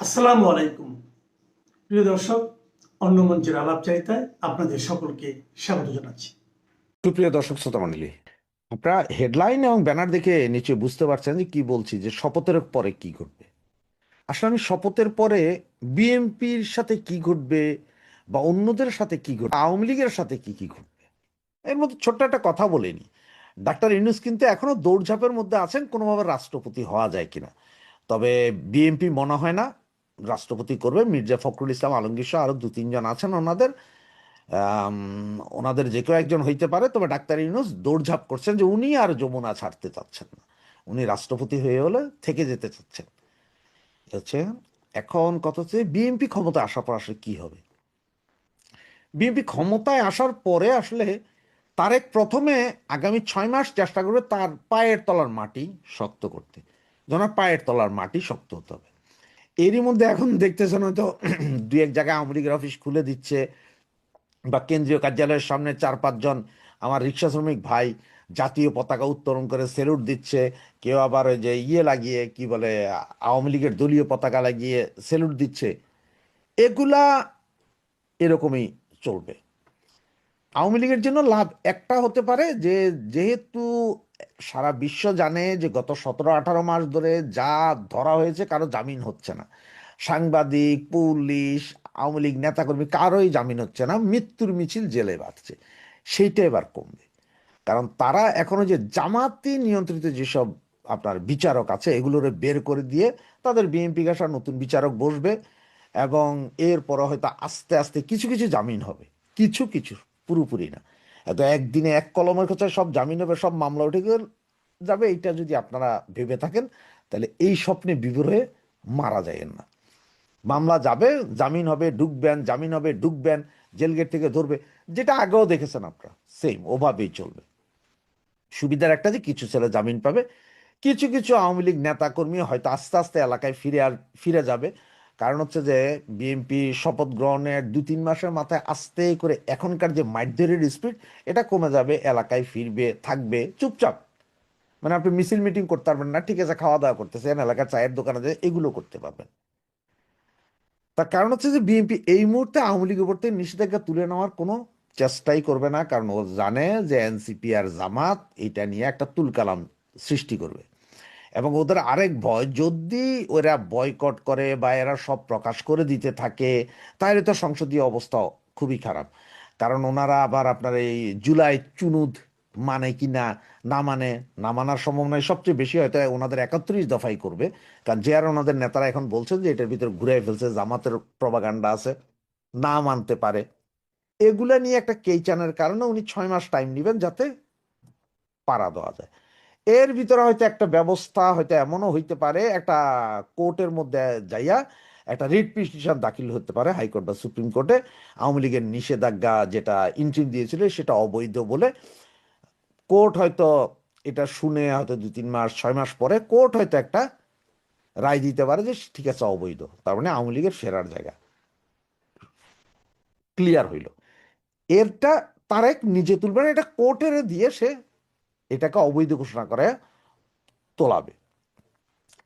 আসসালামু আলাইকুম প্রিয় দর্শক, অন্য মঞ্চের আলাপচারিতায় আপনাদের সকলকে স্বাগত জানাচ্ছি। সুপ্রিয় দর্শক শ্রোতা মণ্ডলী, আপনারা হেডলাইন এবং ব্যানার দেখে নিচে বুঝতে পারছেন যে কি বলছি, যে শপথের পরে কি ঘটবে। আসলে আমি শপথের পরে বিএনপির সাথে কি ঘটবে বা অন্যদের সাথে কি ঘটবে, আওয়ামী লীগের সাথে কি কি ঘটবে, এর মধ্যে ছোট্ট একটা কথা বলেনি। ডাক্তার ইউনূস কিন্তু এখনো দৌড়ঝাঁপের মধ্যে আছেন কোনোভাবে রাষ্ট্রপতি হওয়া যায় কিনা। তবে বিএনপি মনে হয় না রাষ্ট্রপতি করবে। মির্জা ফখরুল ইসলাম আলমগীর সহ আরো দু তিনজন আছেন ওনাদের, আম, ওনাদের যে কেউ একজন হইতে পারে। তবে ডাক্তার ইউনূস দৌড়ঝাঁপ করছেন যে উনি আর যমুনা ছাড়তে চাচ্ছেন না, উনি রাষ্ট্রপতি হয়ে হলে থেকে যেতে চাচ্ছেন। হচ্ছে এখন কথা হচ্ছে বিএনপি ক্ষমতায় আসার পর আসলে কি হবে। বিএনপি ক্ষমতায় আসার পরে আসলে তারেক প্রথমে আগামী 6 মাস চেষ্টা করবে তার পায়ের তলার মাটি শক্ত করতে। যেন পায়ের তলার মাটি শক্ত হতে হবে। এরই মধ্যে এখন দেখতেছেন হয়তো দু এক জায়গায় আওয়ামী লীগের অফিস খুলে দিচ্ছে, বা কেন্দ্রীয় কার্যালয়ের সামনে 4-5 জন আমার রিক্সা শ্রমিক ভাই জাতীয় পতাকা উত্তোলন করে সেলুট দিচ্ছে। কেউ আবার ওই যে লাগিয়ে কি বলে, আওয়ামী লীগের দলীয় পতাকা লাগিয়ে সেলুট দিচ্ছে। এগুলা এরকমই চলবে। আওয়ামী লীগের জন্য লাভ একটা হতে পারে যে, যেহেতু সারা বিশ্ব জানে যে গত 17-18 মাস ধরে যা ধরা হয়েছে কারো জামিন হচ্ছে না, সাংবাদিক, পুলিশ, আওয়ামী লীগ নেতাকর্মী কারোই জামিন হচ্ছে না, মৃত্যুর মিছিল জেলে বাঁধছে, সেইটা এবার কমবে। কারণ তারা এখনো যে জামাতি নিয়ন্ত্রিত যেসব আপনার বিচারক আছে এগুলোর বের করে দিয়ে তাদের বিএনপি ঘাসা নতুন বিচারক বসবে, এবং এরপর হয়তো আস্তে আস্তে কিছু কিছু জামিন হবে। কিছু কিছু, পুরোপুরি না। এত একদিনে এক কলমের খোঁচায় সব জামিন হবে, সব মামলা উঠে যাবে, এইটা যদি আপনারা ভেবে থাকেন তাহলে এই স্বপ্নে বিভোর হয়ে মারা যায়েন না। মামলা যাবে, জামিন হবে, ঢুকবেন, জামিন হবে, ঢুকবেন, জেল গেট থেকে ধরবে, যেটা আগেও দেখেছেন আপনারা, সেম ওভাবেই চলবে। সুবিধার একটা যে কিছু ছেলে জামিন পাবে, কিছু কিছু আওয়ামী লীগ নেতা কর্মী হয়তো আস্তে আস্তে এলাকায় ফিরে যাবে। কারণ হচ্ছে যে বিএনপি শপথ গ্রহণের 2-3 মাসের মাথায় আস্তে করে এখনকার যে মারধরের স্পিড এটা কমে যাবে, এলাকায় ফিরবে, থাকবে চুপচাপ। মানে আপনি মিছিল মিটিং করতে পারবেন না, ঠিক আছে খাওয়া দাওয়া করতেছেন, এলাকার চায়ের দোকানে যে এগুলো করতে পারবেন। তার কারণ হচ্ছে যে বিএনপি এই মুহূর্তে আওয়ামী লীগের উপর থেকে নিষেধাজ্ঞা তুলে নেওয়ার কোনো চেষ্টাই করবে না, কারণ ও জানে যে এনসিপি আর জামাত এটা নিয়ে একটা তুলকালাম সৃষ্টি করবে। এবং ওদের আরেক ভয়, যদি ওরা বয়কট করে বা এরা সব প্রকাশ করে দিতে থাকে তাহলে তো সংসদীয় অবস্থা খুবই খারাপ। কারণ ওনারা আবার আপনার এই জুলাই চুনুদ মানে কি না, না মানে, না মানার সম্ভাবনায় সবচেয়ে বেশি হয়তো ওনাদের 31 দফাই করবে। কারণ যে আর ওনাদের নেতারা এখন বলছেন যে এটার ভিতরে ঘুরে ফেলছে, জামাতের প্রপাগান্ডা আছে, না মানতে পারে। এগুলা নিয়ে একটা কেইচানের কারণে উনি 6 মাস টাইম নেবেন যাতে পাড়া দেওয়া যায়। এর ভিতরে হয়তো একটা ব্যবস্থা হয়তো এমনও হইতে পারে, একটা কোর্টের মধ্যে যাইয়া একটা রিট পিটিশন দাখিল হতে পারে হাইকোর্ট বা সুপ্রিম কোর্টে, আওয়ামী লীগের নিষেধাজ্ঞা যেটা ইন্ট্রিম দিয়েছিল সেটা অবৈধ বলে। কোর্ট হয়তো এটা শুনে হয়তো 2-3 মাস 6 মাস পরে কোর্ট হয়তো একটা রায় দিতে পারে যে ঠিক আছে অবৈধ, তার মানে আওয়ামী লীগের ফেরার জায়গা ক্লিয়ার হইল। এরটা তারেক নিজে তুলবে না, এটা কোর্টের দিয়ে সে এটাকে অবৈধ ঘোষণা করে তোলাবে।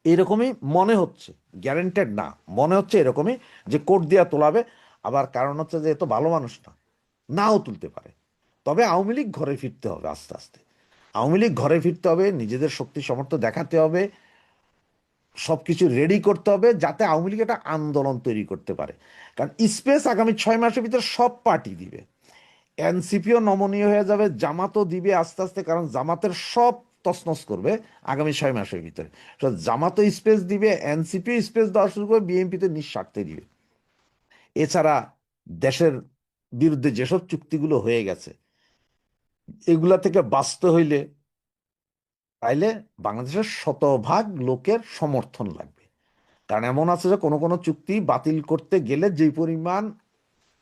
এরকমই মনে হচ্ছে, গ্যারেন্টেড না, মনে হচ্ছে এরকমই যে কোর্ট দিয়া তোলাবে। আবার কারণ হচ্ছে যে এত ভালো মানুষ না, নাও তুলতে পারে। তবে আওয়ামী লীগ ঘরে ফিরতে হবে আস্তে আস্তে। আওয়ামী লীগ ঘরে ফিরতে হবে, নিজেদের শক্তি সামর্থ্য দেখাতে হবে, সবকিছু রেডি করতে হবে যাতে আওয়ামী লীগ একটা আন্দোলন তৈরি করতে পারে। কারণ স্পেস আগামী 6 মাসের ভিতরে সব পার্টি দিবে। এনসিপিও নমনীয় হয়ে যাবে, জামাতও দিবে আস্তে আস্তে, কারণ জামাতের সব তছনছ করবে আগামী 6 মাসের ভিতরে। তো জামাতও স্পেস দিবে, এনসিপিও স্পেস দেওয়া শুরু করবে, বিএনপি তো নিঃস্বার্থে দিবে। এছাড়া দেশের বিরুদ্ধে যেসব চুক্তিগুলো হয়ে গেছে এগুলা থেকে বাঁচতে হইলে তাইলে বাংলাদেশের 100% লোকের সমর্থন লাগবে। কারণ এমন আছে যে কোনো কোনো চুক্তি বাতিল করতে গেলে যে পরিমাণ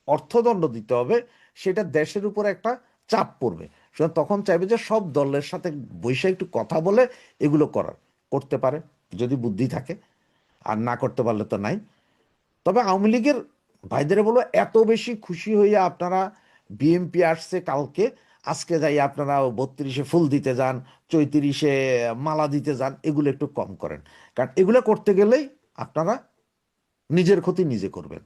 অর্থদণ্ড দিতে হবে সেটা দেশের উপর একটা চাপ পড়বে। সুতরাং তখন চাইবে যে সব দলের সাথে বসে একটু কথা বলে এগুলো করতে পারে, যদি বুদ্ধি থাকে। আর না করতে পারলে তো নাই। তবে আওয়ামী লীগের ভাইদের বলো, এত বেশি খুশি হইয়া আপনারা বিএনপি আসছে কালকে, আজকে যাই আপনারা 32-এ ফুল দিতে যান, 34-এ মালা দিতে যান, এগুলো একটু কম করেন। কারণ এগুলো করতে গেলেই আপনারা নিজের ক্ষতি নিজে করবেন।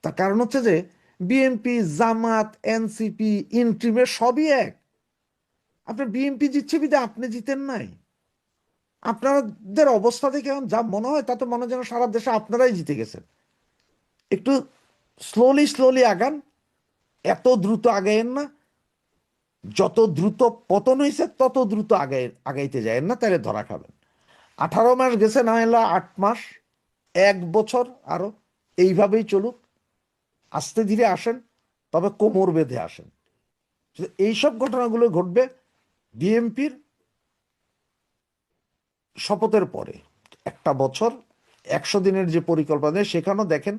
তার কারণ হচ্ছে যে বিএনপি, জামাত, এনসিপি, ইন্ট্রিমের সবই এক। আপনার বিএনপি জিতছে বিধায় আপনি জিতেন নাই। আপনাদের অবস্থা দেখে এখন যা মনে হয় তাতে মনে হয় যেন সারা দেশে আপনারাই জিতে গেছেন। একটু স্লোলি স্লোলি আগান, এত দ্রুত আগাইয়েন না। যত দ্রুত পতন হয়েছে তত দ্রুত আগাইতে যায়েন না, তাহলে ধরা খাবেন। 18 মাস গেছে, না হলে 8 মাস, 1 বছর আরো এইভাবেই চলুক। আস্তে ধীরে আসেন, তবে কোমর বেঁধে আসেন। এইসব ঘটনাগুলো ঘটবে বিএনপির শপথের পরে। 1 বছর 100 দিনের যে পরিকল্পনা, সেখানেও দেখেন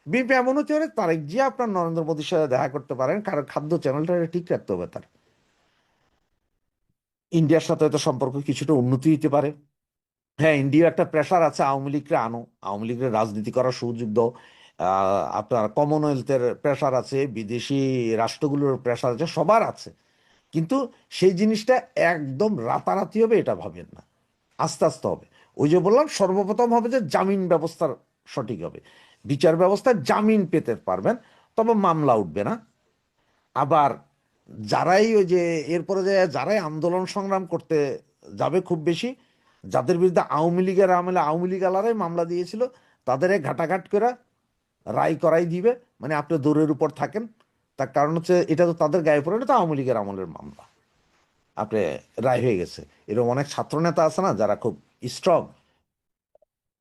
বিএনপি এমন হতে পারে তারেক জিয়া আপনার নরেন্দ্র মোদীর সাথে দেখা করতে পারেন, কারণ খাদ্য চ্যানেলটা ঠিক রাখতে হবে তার। ইন্ডিয়ার সাথে হয়তো সম্পর্ক কিছুটা উন্নতি হতে পারে। হ্যাঁ, ইন্ডিয়া একটা প্রেশার আছে, আওয়ামী লীগকে আনো, আওয়ামী লীগের রাজনীতি করার সুযোগ দাও। আপনার কমনওয়েলথের প্রেশার আছে, বিদেশি রাষ্ট্রগুলোর প্রেশার আছে, সবার আছে। কিন্তু সেই জিনিসটা একদম রাতারাতি হবে এটা ভাবেন না, আস্তে আস্তে হবে। ওই যে বললাম, সর্বপ্রথম হবে যে জামিন ব্যবস্থার সঠিক হবে, বিচার ব্যবস্থায় জামিন পেতে পারবেন, তবে মামলা উঠবে না। আবার যারাই ওই যে এরপরে যে যারাই আন্দোলন সংগ্রাম করতে যাবে খুব বেশি, যাদের বিরুদ্ধে আওয়ামী লীগের আমলে আওয়ামী লীগ আলারাই মামলা দিয়েছিল, তাদের ঘাটাঘাট করে রায় করাই দিবে। মানে আপনি দৌড়ের উপর থাকেন। তার কারণ হচ্ছে এটা তো তাদের গায়ে পড়ে না, তো আওয়ামী লীগের আমলের মামলা, আপনি রায় হয়ে গেছে। এরকম অনেক ছাত্র নেতা আছে না যারা খুব স্ট্রং,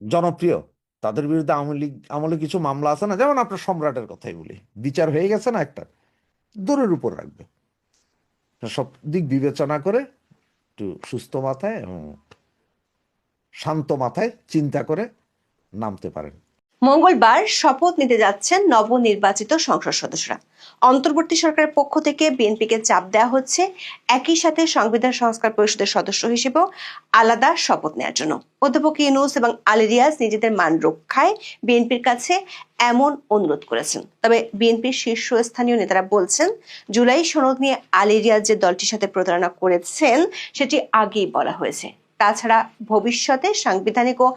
জনপ্রিয়, তাদের বিরুদ্ধে আওয়ামী লীগ আমলে কিছু মামলা আছে না, যেমন আপনার সম্রাটের কথাই বলি, বিচার হয়ে গেছে না, একটা দৌড়ের উপর রাখবে। সব দিক বিবেচনা করে একটু সুস্থ মাথায় এবং শান্ত মাথায় চিন্তা করে নামতে পারেন। মঙ্গলবার শপথ নিতে যাচ্ছেন নবনির্বাচিত সংসদ সদস্যরা। অন্তর্বর্তী সরকারের পক্ষ থেকে বিএনপিকে চাপ দেওয়া হচ্ছে একই সাথে সংবিধান সংস্কার পরিষদের সদস্য হিসেবেও আলাদা শপথ নেওয়ার জন্য। অধ্যাপক ইউনূস এবং আলী রিয়াজ নিজেদের মান রক্ষায় বিএনপির কাছে এমন অনুরোধ করেছেন। তবে বিএনপির শীর্ষস্থানীয় নেতারা বলছেন, জুলাই সনদ নিয়ে আলী রিয়াজ যে দলটির সাথে প্রতারণা করেছেন সেটি আগেই বলা হয়েছে। তাছাড়া ভবিষ্যতে সাংবিধানিক ও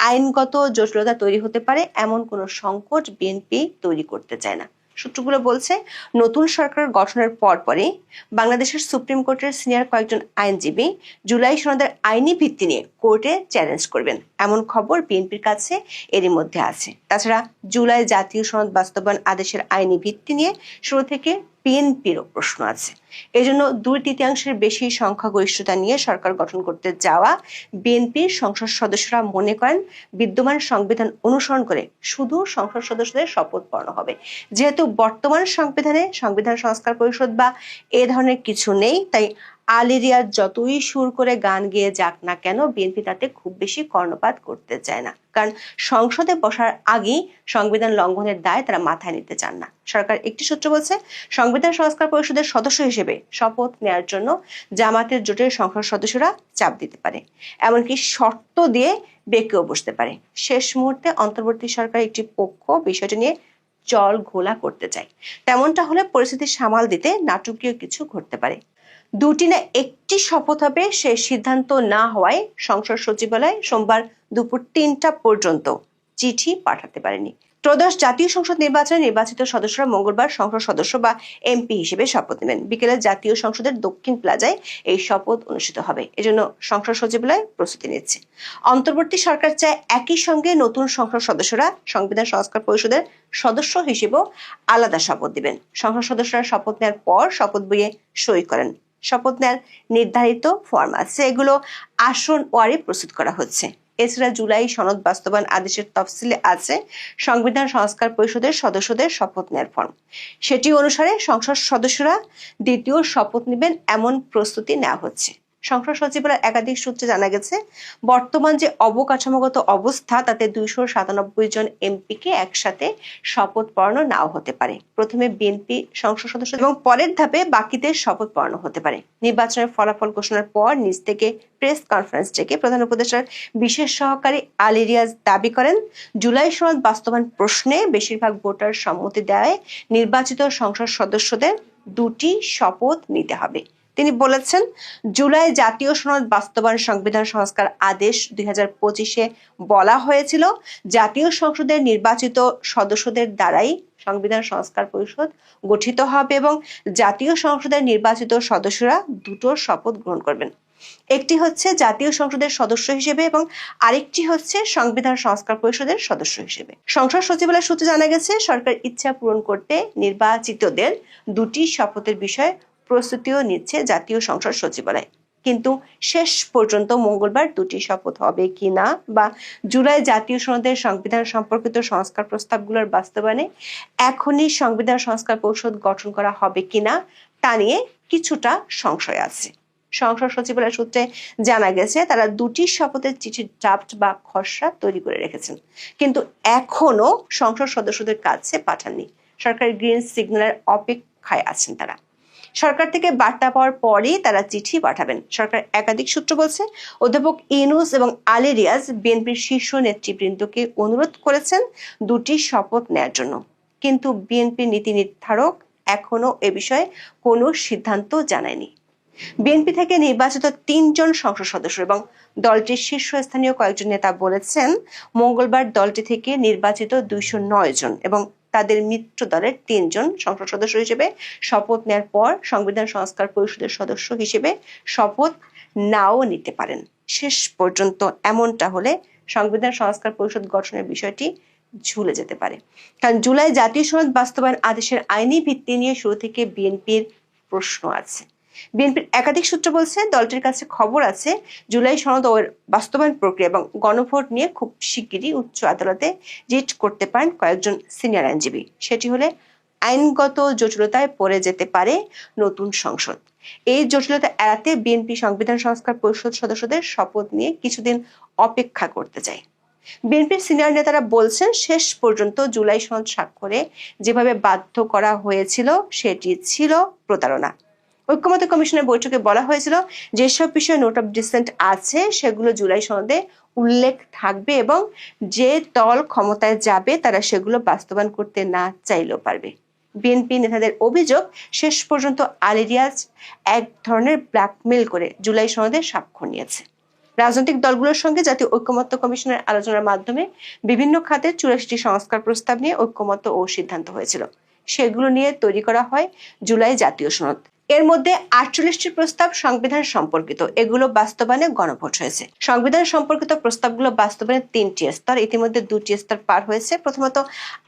আইনগত জটিলতা তৈরি হতে পারে এমন কোনো সংকট বিএনপি তৈরি করতে চায় না। সূত্রগুলো বলছে, নতুন সরকার গঠনের পরপরই বাংলাদেশের সুপ্রিম কোর্টের সিনিয়র কয়েকজন আইনজীবী জুলাই সনদের আইনি ভিত্তি নিয়ে কোর্টে চ্যালেঞ্জ করবেন, এমন খবর বিএনপির কাছে এরই মধ্যে আছে। তাছাড়া জুলাই জাতীয় সনদ বাস্তবায়ন আদেশের আইনি ভিত্তি নিয়ে শুরু থেকে বিএনপিরও প্রশ্ন আছে। এজন্য 2/3 বেশি সংখ্যাগরিষ্ঠতা নিয়ে সরকার গঠন করতে যাওয়া বিএনপির সংসদ সদস্যরা মনে করেন বিদ্যমান সংবিধান অনুসরণ করে শুধু সংসদ সদস্যদের শপথ পড়ানো হবে। যেহেতু বর্তমান সংবিধানে সংবিধান সংস্কার পরিষদ বা এ ধরনের কিছু নেই, তাই আলী রিয়াজ যতই সুর করে গান গেয়ে যাক না কেন, বিএনপি তাতে খুব বেশি কর্ণপাত করতে চায় না। কারণ সংসদে বসার আগেই সংবিধান লঙ্ঘনের দায় তারা মাথায় নিতে চান না। সরকার একটি সূত্র বলছে, সংবিধান সংস্কার পরিষদের সদস্য হিসেবে শপথ নেওয়ার জন্য জামাতের জোটের সংসদ সদস্যরা চাপ দিতে পারে, এমনকি শর্ত দিয়ে বেঁকেও বসতে পারে। শেষ মুহূর্তে অন্তর্বর্তী সরকার একটি পক্ষ বিষয়টি নিয়ে জল ঘোলা করতে চায়। তেমনটা হলে পরিস্থিতি সামাল দিতে নাটকীয় কিছু ঘটতে পারে। 2টি না 1টি শপথ হবে সে সিদ্ধান্ত না হওয়ায় সংসদ সচিবালয় সোমবার দুপুর 3টা পর্যন্ত চিঠি পাঠাতে পারেনি। ত্রয়োদশ জাতীয় সংসদ নির্বাচনে নির্বাচিত সদস্যরা মঙ্গলবার সংসদ সদস্য বা এমপি হিসেবে শপথ নেবেন। বিকেলে জাতীয় সংসদের দক্ষিণ প্লাজায় এই শপথ অনুষ্ঠিত হবে। এজন্য সংসদ সচিবালয় প্রস্তুতি নিচ্ছে। অন্তর্বর্তী সরকার চায় একই সঙ্গে নতুন সংসদ সদস্যরা সংবিধান সংস্কার পরিষদের সদস্য হিসেবেও আলাদা শপথ দিবেন। সংসদ সদস্যরা শপথ নেওয়ার পর শপথ বইয়ে সই করেন। শপথ নেওয়ার নির্ধারিত ফর্ম আছে, এগুলো আসন ওয়ারি প্রস্তুত করা হচ্ছে। এছাড়া জুলাই সনদ বাস্তবায়ন আদেশের তফসিলে আছে সংবিধান সংস্কার পরিষদের সদস্যদের শপথ নেওয়ার ফর্ম। সেটি অনুসারে সংসদ সদস্যরা দ্বিতীয় শপথ নেবেন এমন প্রস্তুতি নেওয়া হচ্ছে। সংসদ সচিবালয়ের একাধিক সূত্রে জানা গেছে, বর্তমান যে অবকাঠামোগত অবস্থা তাতে 297 জন এমপিকে একসাথে শপথ পড়ানো নাও হতে পারে। প্রথমে বিএনপি সংসদ সদস্য এবং পরের ধাপে বাকিদের শপথ পড়ানো হতে পারে। নির্বাচনের ফলাফল ঘোষণার পর নিজ থেকে প্রেস কনফারেন্স ডেকে প্রধান উপদেষ্টার বিশেষ সহকারী আলী রিয়াজ দাবি করেন, জুলাই সনদ বাস্তবায়ন প্রশ্নে বেশিরভাগ ভোটার সম্মতি দেওয়ায় নির্বাচিত সংসদ সদস্যদের 2টি শপথ নিতে হবে। তিনি বলেছেন, জুলাই জাতীয় সনদ বাস্তবায়ন সংবিধান সংস্কার আদেশ 2025-এ বলা হয়েছিল জাতীয় সংসদের নির্বাচিত সদস্যদের দ্বারাই সংবিধান সংস্কার পরিষদ গঠিত হবে এবং জাতীয় সংসদের নির্বাচিত সদস্যরা দুটো শপথ গ্রহণ করবেন। একটি হচ্ছে জাতীয় সংসদের সদস্য হিসেবে এবং আরেকটি হচ্ছে সংবিধান সংস্কার পরিষদের সদস্য হিসেবে। সংসদ সচিবালয় সূত্রে জানা গেছে, সরকার ইচ্ছা পূরণ করতে নির্বাচিতদের দুটি শপথের বিষয়ে প্রস্তুতিও নিচ্ছে জাতীয় সংসদ সচিবালয়। কিন্তু শেষ পর্যন্ত মঙ্গলবার দুটি শপথ হবে কিনা বা জুলাই জাতীয় সনদের সংবিধান সম্পর্কিত সংস্কার প্রস্তাবগুলোর বাস্তবায়নে এখনই সংবিধান সংস্কার পরিষদ গঠন করা হবে কিনা তা নিয়ে কিছুটা সংশয় আছে। সংসদ সচিবালয় সূত্রে জানা গেছে, তারা দুটি শপথের চিঠির ড্রাফট বা খসড়া তৈরি করে রেখেছেন, কিন্তু এখনো সংসদ সদস্যদের কাছে পাঠাননি। সরকার গ্রিন সিগন্যালের অপেক্ষায় আছেন তারা। সরকার থেকে বার্তা পাওয়ার পরেই তারা চিঠি পাঠাবেন। সরকার একাধিক সূত্র বলছে, অধ্যাপক ইউনূস এবং আলী রিয়াজ বিএনপির শীর্ষ নেতৃবৃন্দকে অনুরোধ করেছেন দুটি শপথ নেয়ার জন্য, কিন্তু বিএনপি নীতি নির্ধারক এখনো এ বিষয়ে কোনো সিদ্ধান্ত জানায়নি। বিএনপি থেকে নির্বাচিত 3 জন সংসদ সদস্য এবং দলটির শীর্ষস্থানীয় কয়েকজন নেতা বলেছেন, মঙ্গলবার দলটি থেকে নির্বাচিত 209 জন এবং তাদের মিত্র দলের 3 জন সংসদ সদস্য হিসেবে শপথ নেওয়ার পর সংবিধান সংস্কার পরিষদের সদস্য হিসেবে শপথ নাও নিতে পারেন। শেষ পর্যন্ত এমনটা হলে সংবিধান সংস্কার পরিষদ গঠনের বিষয়টি ঝুলে যেতে পারে, কারণ জুলাই জাতীয় সনদ বাস্তবায়ন আদেশের আইনি ভিত্তি নিয়ে শুরু থেকে বিএনপির প্রশ্ন আছে। বিএনপির একাধিক সূত্র বলছে, দলটির কাছে খবর আছে জুলাই সনদ ও বাস্তবায়ন প্রক্রিয়া এবং গণভোট নিয়ে খুব শিগগিরই উচ্চ আদালতে রিট করতে পারেন কয়েকজন সিনিয়র আইনজীবী। সেটি হলে আইনগত জটিলতায় পড়ে যেতে পারে নতুন সংসদ। এই জটিলতা এড়াতে বিএনপি সংবিধান সংস্কার পরিষদ সদস্যদের শপথ নিয়ে কিছুদিন অপেক্ষা করতে চায়। বিএনপির সিনিয়র নেতারা বলছেন, শেষ পর্যন্ত জুলাই সনদ স্বাক্ষরে যেভাবে বাধ্য করা হয়েছিল সেটি ছিল প্রতারণা। ঐক্যমত্য কমিশনের বৈঠকে বলা হয়েছিল, যেসব বিষয়ে নোট অফ ডিসেন্ট আছে সেগুলো জুলাই সনদে উল্লেখ থাকবে এবং যে দল ক্ষমতায় যাবে তারা সেগুলো বাস্তবায়ন করতে না চাইলেও পারবে। বিএনপি নেতাদের অভিযোগ, শেষ পর্যন্ত আলী রিয়াজ এক ধরনের ব্ল্যাকমেল করে জুলাই সনদে স্বাক্ষর নিয়েছে। রাজনৈতিক দলগুলোর সঙ্গে জাতীয় ঐক্যমত্য কমিশনের আলোচনার মাধ্যমে বিভিন্ন খাতের 84টি সংস্কার প্রস্তাব নিয়ে ঐক্যমত্য ও সিদ্ধান্ত হয়েছিল। সেগুলো নিয়ে তৈরি করা হয় জুলাই জাতীয় সনদ। এর মধ্যে 48টি প্রস্তাব সংবিধান সম্পর্কিত, এগুলো বাস্তবায়নে গণভোট হয়েছে। সংবিধান সম্পর্কিত প্রস্তাবগুলো বাস্তবায়নের 3টি স্তর, ইতিমধ্যে 2টি স্তর পার হয়েছে। প্রথমত,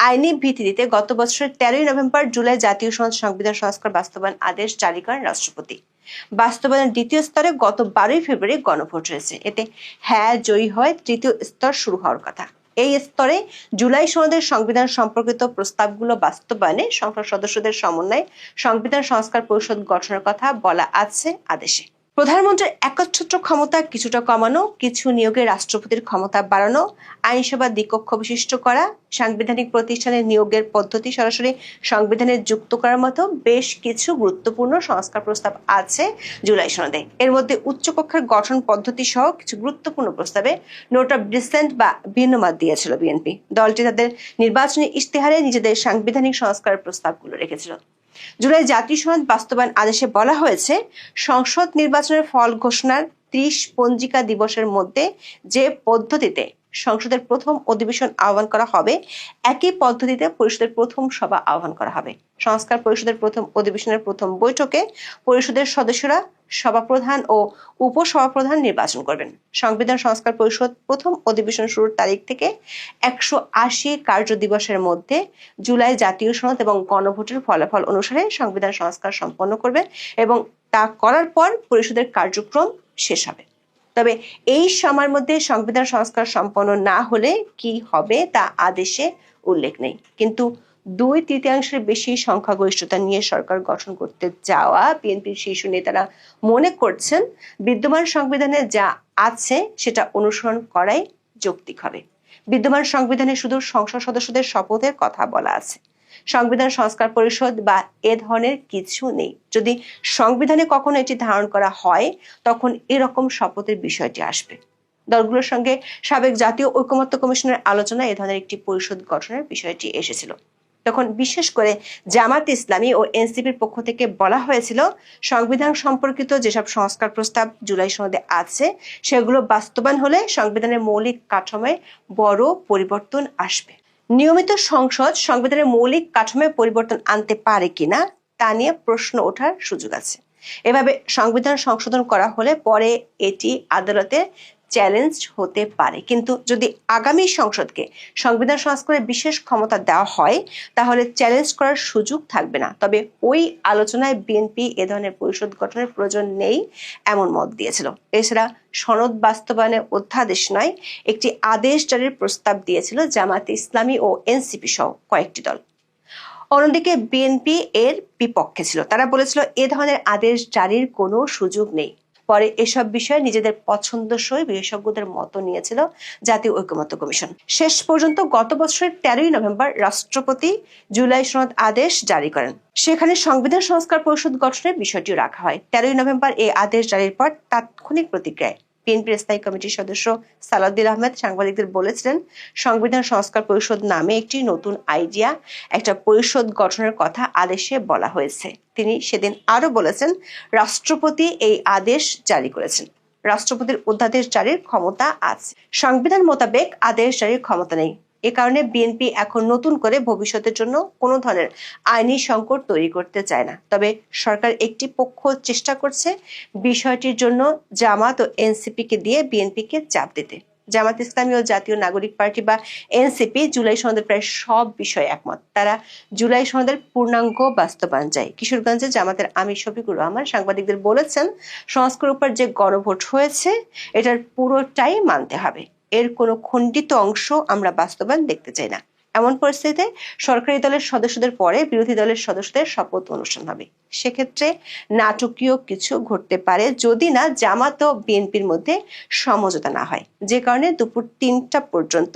আইনি ভিত্তিতে গত বছরের 13ই নভেম্বর জুলাই জাতীয় সনদ সংবিধান সংস্কার বাস্তবায়ন আদেশ জারি করেন রাষ্ট্রপতি। বাস্তবায়নের দ্বিতীয় স্তরে গত 12ই ফেব্রুয়ারি গণভোট হয়েছে। এতে হ্যাঁ জয়ী হয় তৃতীয় স্তর শুরু হওয়ার কথা। এই স্তরে জুলাই সনদের সংবিধান সম্পর্কিত প্রস্তাবগুলো বাস্তবায়নে সংসদ সদস্যদের সমন্বয়ে সংবিধান সংস্কার পরিষদ গঠনের কথা বলা আছে আদেশে। প্রধানমন্ত্রীর একচ্ছত্র ক্ষমতা কিছুটা কমানো, কিছু নিয়োগে রাষ্ট্রপতির ক্ষমতা বাড়ানো, আইনসভা দ্বিকক্ষ বিশিষ্ট করা, সাংবিধানিক প্রতিষ্ঠানের নিয়োগের পদ্ধতি সরাসরি সংবিধানে যুক্ত করার মতো বেশ কিছু গুরুত্বপূর্ণ সংস্কার প্রস্তাব আছে জুলাই সনদে। এর মধ্যে উচ্চকক্ষের গঠন পদ্ধতি সহ কিছু গুরুত্বপূর্ণ প্রস্তাবে নোট অফ ডিসেন্ট বা ভিন্নমত দিয়েছিল বিএনপি। দলটি তাদের নির্বাচনী ইশতেহারে নিজেদের সাংবিধানিক সংস্কারের প্রস্তাবগুলো রেখেছিল। জুলাই জাতীয় সনদ বাস্তবায়ন আদেশে বলা হয়েছে, সংসদ নির্বাচনের ফল ঘোষণার 30 পঞ্জিকা দিবসের মধ্যে যে পদ্ধতিতে সংসদের প্রথম অধিবেশন আহ্বান করা হবে, একই পদ্ধতিতে পরিষদের প্রথম সভা আহ্বান করা হবে। সংস্কার পরিষদের প্রথম অধিবেশনের প্রথম বৈঠকে পরিষদের সদস্যরা সভাপ্রধান ও উপসভাপ্রধান নির্বাচন করবেন। সংবিধান সংস্কার পরিষদ প্রথম অধিবেশন শুরুর তারিখ থেকে 180 কার্য দিবসের মধ্যে জুলাই জাতীয় সনদ এবং গণভোটের ফলাফল অনুসারে সংবিধান সংস্কার সম্পন্ন করবে এবং তা করার পর পরিষদের কার্যক্রম শেষ হবে। তবে এই সময়ের মধ্যে সংবিধান সংস্কার সম্পন্ন না হলে কি হবে তা আদেশে উল্লেখ নেই। কিন্তু 2/3 বেশি সংখ্যাগরিষ্ঠতা নিয়ে সরকার গঠন করতে যাওয়া বিএনপির শীর্ষ নেতারা মনে করছেন, বিদ্যমান সংবিধানে যা আছে সেটা অনুসরণ করাই যৌক্তিক হবে। বিদ্যমান সংবিধানে শুধু সংসদ সদস্যদের শপথের কথা বলা আছে। সংবিধান সংস্কার পরিষদ বা এ ধরনের কিছু নেই। যদি সংবিধানে কখনো এটি ধারণ করা হয় তখন এরকম শপথের বিষয়টি আসবে। দলগুলোর সঙ্গে সাবেক জাতীয় ঐক্যমত্য কমিশনের আলোচনায় এ ধরনের একটি পরিষদ গঠনের বিষয়টি এসেছিল। তখন বিশেষ করে জামাত ইসলামী ও এনসিপির পক্ষ থেকে বলা হয়েছিল সংবিধান সম্পর্কিত যেসব সংস্কার প্রস্তাব জুলাই সনদে আছে সেগুলো বাস্তবায়ন হলে সংবিধানের মৌলিক কাঠামোয় বড় পরিবর্তন আসবে। নিয়মিত সংসদ সংবিধানের মৌলিক কাঠামোয় পরিবর্তন আনতে পারে কিনা তা নিয়ে প্রশ্ন ওঠার সুযোগ আছে। এভাবে সংবিধান সংশোধন করা হলে পরে এটি আদালতে চ্যালেঞ্জ হতে পারে, কিন্তু যদি আগামী সংসদকে সংবিধান সংস্কারের বিশেষ ক্ষমতা দেওয়া হয় তাহলে চ্যালেঞ্জ করার সুযোগ থাকবে না। তবে ওই আলোচনায় বিএনপি এ ধরনের পরিষদ গঠনের প্রয়োজন নেই এমন মত দিয়েছিল। এছাড়া সনদ বাস্তবায়নের অধ্যাদেশ নয়, একটি আদেশ জারির প্রস্তাব দিয়েছিল জামায়াতে ইসলামী ও এনসিপি সহ কয়েকটি দল। অন্যদিকে বিএনপি এর বিপক্ষে ছিল। তারা বলেছিল এ ধরনের আদেশ জারির কোনো সুযোগ নেই। পরে এসব বিষয়ে নিজেদের পছন্দসই বিশেষজ্ঞদের মত নিয়েছিল জাতীয় ঐকমত্য কমিশন। শেষ পর্যন্ত গত বছরের 13ই নভেম্বর রাষ্ট্রপতি জুলাই সনদ আদেশ জারি করেন। সেখানে সংবিধান সংস্কার পরিষদ গঠনের বিষয়টিও রাখা হয়। 13ই নভেম্বর এই আদেশ জারির পর তাৎক্ষণিক প্রতিক্রিয়ায় বিএনপির স্থায়ী কমিটির সদস্য সালাউদ্দিন আহমেদ সাংবাদিকদের বলেছিলেন সংবিধান সংস্কার পরিষদ নামে একটি নতুন আইডিয়া, একটা পরিষদ গঠনের কথা আদেশে বলা হয়েছে। তিনি সেদিন আরো বলেছেন রাষ্ট্রপতি এই আদেশ জারি করেছেন, রাষ্ট্রপতির অধ্যাদেশ জারির ক্ষমতা আছে, সংবিধান মোতাবেক আদেশ জারির ক্ষমতা নেই। এ কারণে বিএনপি এখন নতুন করে ভবিষ্যতের জন্য কোনো ধরনের আইনি সংকট তৈরি করতে চায় না। তবে সরকার একটি পক্ষ চেষ্টা করছে বিষয়টির জন্য জামাত ও এনসিপিকে দিয়ে বিএনপিকে চাপ দিতে। জামাত ইসলামী ও জাতীয় নাগরিক পার্টি বা এনসিপি জুলাই সনদের প্রায় সব বিষয়ে একমত। তারা জুলাই সনদের পূর্ণাঙ্গ বাস্তবায়ন চায়। কিশোরগঞ্জে জামাতের আমির শফিকুর রহমান সাংবাদিকদের বলেছেন সংস্কারের উপর যে গণভোট হয়েছে এটার পুরোটাই মানতে হবে, এর কোনো খণ্ডিত অংশ আমরা বাস্তবায়ন দেখতে চাই না। এমন পরিস্থিতিতে সরকারি দলের সদস্যদের পরে বিরোধী দলের সদস্যদের শপথ অনুষ্ঠান হবে। সেক্ষেত্রে নাটকীয় কিছু ঘটতে পারে যদি না জামাত ও বিএনপির মধ্যে সমঝোতা না হয়, যে কারণে দুপুর 3টা পর্যন্ত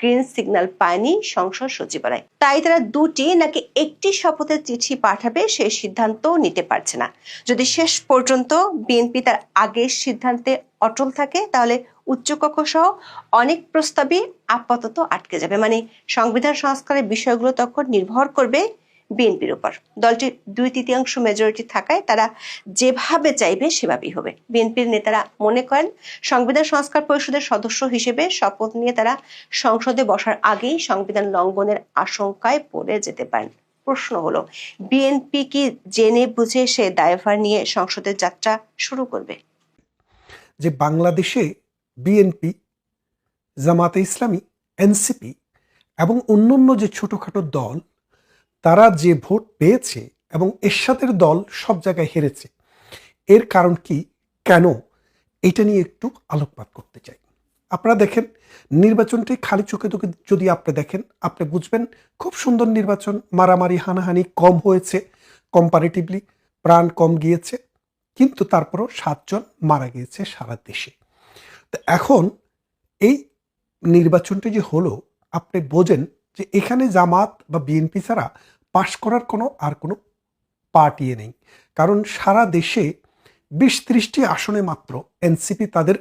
গ্রিন সিগন্যাল পায়নি সংসদ সচিবালয়। তাই তারা দুটি নাকি একটি শপথের চিঠি পাঠাবে সেই সিদ্ধান্ত নিতে পারছে না। যদি শেষ পর্যন্ত বিএনপি তার আগের সিদ্ধান্তে অটল থাকে তাহলে উচ্চকক্ষ সহ অনেক প্রস্তাবই আপাতত আটকে যাবে। মানে সংবিধান সংস্কারের বিষয়গুলো তখন নির্ভর করবে বিএনপির উপর। দলটির 2/3 মেজরিটি থাকায় তারা যেভাবে চাইবে সেভাবেই হবে। বিএনপির নেতারা মনে করেন সংবিধান সংস্কার পরিষদের সদস্য হিসেবে শপথ নিয়ে তারা সংসদে বসার আগেই সংবিধান লঙ্ঘনের আশঙ্কায় পড়ে যেতে পারেন। প্রশ্ন হলো বিএনপি কি জেনে বুঝে সে দায়ভার নিয়ে সংসদের যাত্রা শুরু করবে? যে বাংলাদেশে বিএনপি, জামাতে ইসলামী, এনসিপি এবং অন্যান্য যে ছোটখাটো দল তারা যে ভোট পেয়েছে এবং এরশাদের দল সব জায়গায় হেরেছে, এর কারণ কি, কেন, এটা নিয়ে একটু আলোকপাত করতে চাই। আপনারা দেখেন নির্বাচনটি খালি চোখে যদি আপনি দেখেন আপনি বুঝবেন খুব সুন্দর নির্বাচন, মারামারি হানাহানি কম হয়েছে, কম্পারেটিভলি প্রাণ কম গিয়েছে, কিন্তু তারপরও 7 জন মারা গিয়েছে সারা দেশে। তো এখন এই নির্বাচনটি যে হলো আপনি বোঝেন যে এখানে জামাত বা বিএনপি ছাড়া পাশ করার কোনো পার্টি নেই। কারণ সারা দেশে 20-30টি আসনে মাত্র এনসিপি তাদের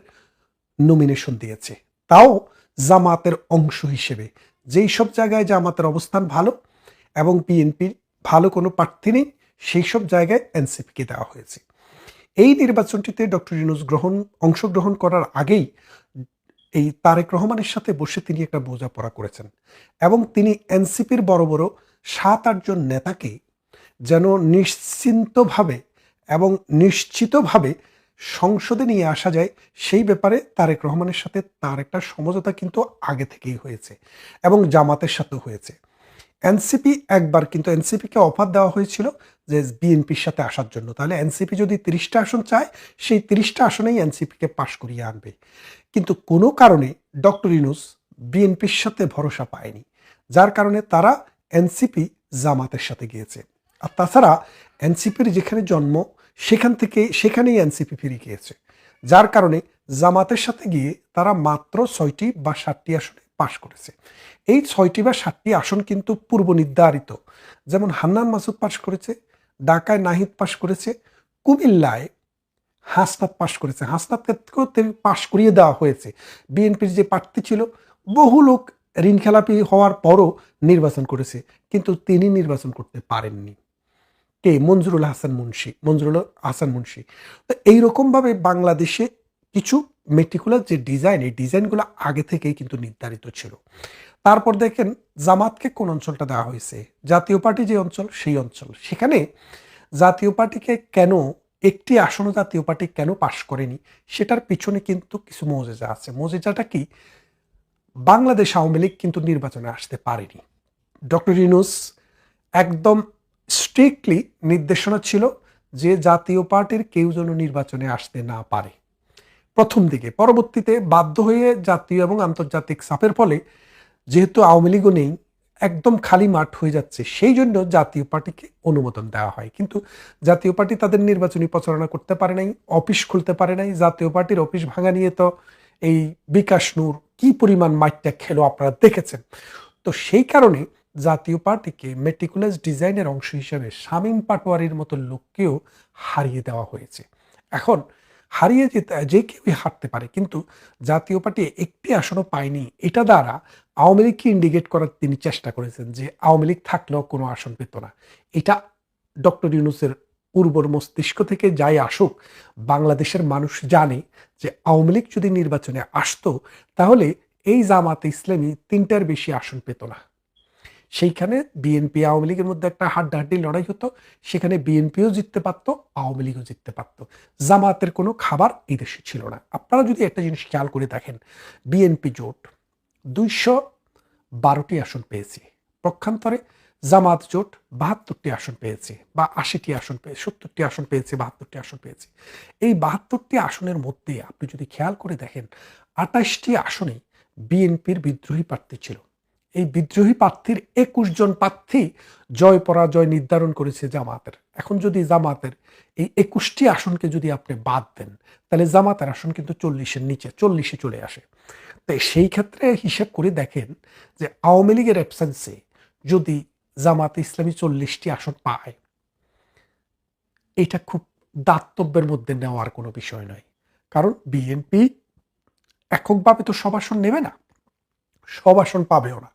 নমিনেশন দিয়েছে, তাও জামাতের অংশ হিসেবে। যেই সব জায়গায় জামাতের অবস্থান ভালো এবং বিএনপির ভালো কোনো প্রার্থী নেই সেই সব জায়গায় এনসিপিকে দেওয়া হয়েছে। এই নির্বাচনটিতে ডক্টর ইউনূস অংশগ্রহণ করার আগেই এই তারেক রহমানের সাথে বসে তিনি একটা বোঝাপড়া করেছেন এবং তিনি এনসিপির বড় বড় 7-8 জন নেতাকে যেন নিশ্চিন্তভাবে এবং নিশ্চিতভাবে সংসদে নিয়ে আসা যায় সেই ব্যাপারে তারেক রহমানের সাথে তার একটা সমঝোতা কিন্তু আগে থেকেই হয়েছে এবং জামাতের সাথেও হয়েছে। এনসিপি একবার কিন্তু এনসিপিকে অফার দেওয়া হয়েছিল যে বিএনপির সাথে আসার জন্য, তাহলে এনসিপি যদি 30টা আসন চায় সেই 30টা আসনেই এনসিপিকে পাশ করিয়ে আনবে। কিন্তু কোনো কারণে ডক্টর ইউনূস বিএনপির সাথে ভরসা পায়নি, যার কারণে তারা এনসিপি জামাতের সাথে গিয়েছে। আর তাছাড়া এনসিপির যেখানে জন্ম সেখানেই এনসিপি ফিরে গিয়েছে, যার কারণে জামাতের সাথে গিয়ে তারা মাত্র 6টি বা 7টি আসনে পাশ করেছে। এই 6টি বা 7টি আসন কিন্তু পূর্ব নির্ধারিত। যেমন হান্নান মাসুদ পাশ করেছে, ঢাকায় নাহিদ পাশ করেছে, কুমিল্লায় হাসনাত পাশ করেছে, হাসনাতকেও পাশ করিয়ে দেওয়া হয়েছে। বিএনপির যে প্রার্থী ছিল বহু লোক ঋণ খেলাপি হওয়ার পরও নির্বাচন করেছে, কিন্তু তিনি নির্বাচন করতে পারেননি। কে? মঞ্জুরুল হাসান মুন্সি। তো এইরকমভাবে বাংলাদেশে কিছু মেটিকুলার যে ডিজাইন, এই ডিজাইনগুলো আগে থেকেই কিন্তু নির্ধারিত ছিল। তারপর দেখেন জামাতকে কোন অঞ্চলটা দেওয়া হয়েছে, জাতীয় পার্টি যে অঞ্চল, সেই অঞ্চল। সেখানে জাতীয় পার্টিকে কেন, একটি আসনও জাতীয় পার্টি কেন পাশ করেনি, সেটার পিছনে কিন্তু কিছু মৌজেজা আছে। মৌজেজাটা কি? বাংলাদেশ আওয়ামী লীগ কিন্তু নির্বাচনে আসতে পারেনি। ডক্টর ইউনূস একদম স্ট্রিক্টলি নির্দেশনা ছিল যে জাতীয় পার্টির কেউ যেন নির্বাচনে আসতে না পারে প্রথম দিকে। পরবর্তীতে বাধ্য হয়ে জাতীয় এবং আন্তর্জাতিক চাপের ফলে যেহেতু আওয়ামী লীগও নেই, একদম খালি মাঠ হয়ে যাচ্ছে, সেই জন্য জাতীয় পার্টিকে অনুমোদন দেওয়া হয়। কিন্তু জাতীয় পার্টি তাদের নির্বাচনী প্রচারণা করতে পারে নাই, অফিস খুলতে পারে নাই। জাতীয় পার্টির অফিস ভাঙা নিয়ে তো এই বিকাশ নূর কি পরিমাণ মাইটটা খেলো আপনারা দেখেছেন। তো সেই কারণে জাতীয় পার্টিকে মেটিকুলাস ডিজাইনের অংশ হিসেবে শামীম পাটোয়ারির মতো লোককেও হারিয়ে দেওয়া হয়েছে। এখন হারিয়ে যেতে যে কেউই হারতে পারে, কিন্তু জাতীয় পার্টি একটি আসনও পায়নি। এটা দ্বারা আওয়ামী লীগকে ইন্ডিকেট করার তিনি চেষ্টা করেছেন যে আওয়ামী লীগ থাকলেও কোনো আসন পেত না। এটা ডক্টর ইউনূসের উর্বর মস্তিষ্ক থেকে যাই আসুক, বাংলাদেশের মানুষ জানে যে আওয়ামী লীগ যদি নির্বাচনে আসতো তাহলে এই জামাতে ইসলামী 3টার বেশি আসন পেত না। সেইখানে বিএনপি আওয়ামী লীগের মধ্যে একটা হাড্ডাহাড্ডি লড়াই হতো, সেখানে বিএনপিও জিততে পারত, আওয়ামী লীগও জিততে পারত। জামাতের কোনো খাবার এই দেশে ছিল না। আপনারা যদি একটা জিনিস খেয়াল করে দেখেন, বিএনপি জোট 212টি আসন পেয়েছে, পক্ষান্তরে জামাত জোট 72টি আসন পেয়েছে, বা 80টি আসন পেয়েছে, 70টি আসন পেয়েছে, 72টি আসন পেয়েছে। এই 72টি আসনের মধ্যে আপনি যদি খেয়াল করে দেখেন, 28টি আসনে বিএনপির বিদ্রোহী প্রার্থী ছিল। এই বিদ্রোহী প্রার্থীর 21 জন প্রার্থী জয় পরাজয় নির্ধারণ করেছে জামাতের। এখন যদি জামাতের এই 21টি আসনকে যদি আপনি বাদ দেন, তাহলে জামাতের আসন কিন্তু 40-এর নিচে, 40-এ চলে আসে। তাই সেই ক্ষেত্রে হিসেব করে দেখেন যে আওয়ামী লীগের অ্যাবসেন্সে যদি জামাতে ইসলামী 40টি আসন পায়, এটা খুব দাতব্যের মধ্যে নেওয়ার কোনো বিষয় নয়। কারণ বিএনপি এককভাবে তো সব আসন নেবে না, সব আসন পাবেও না।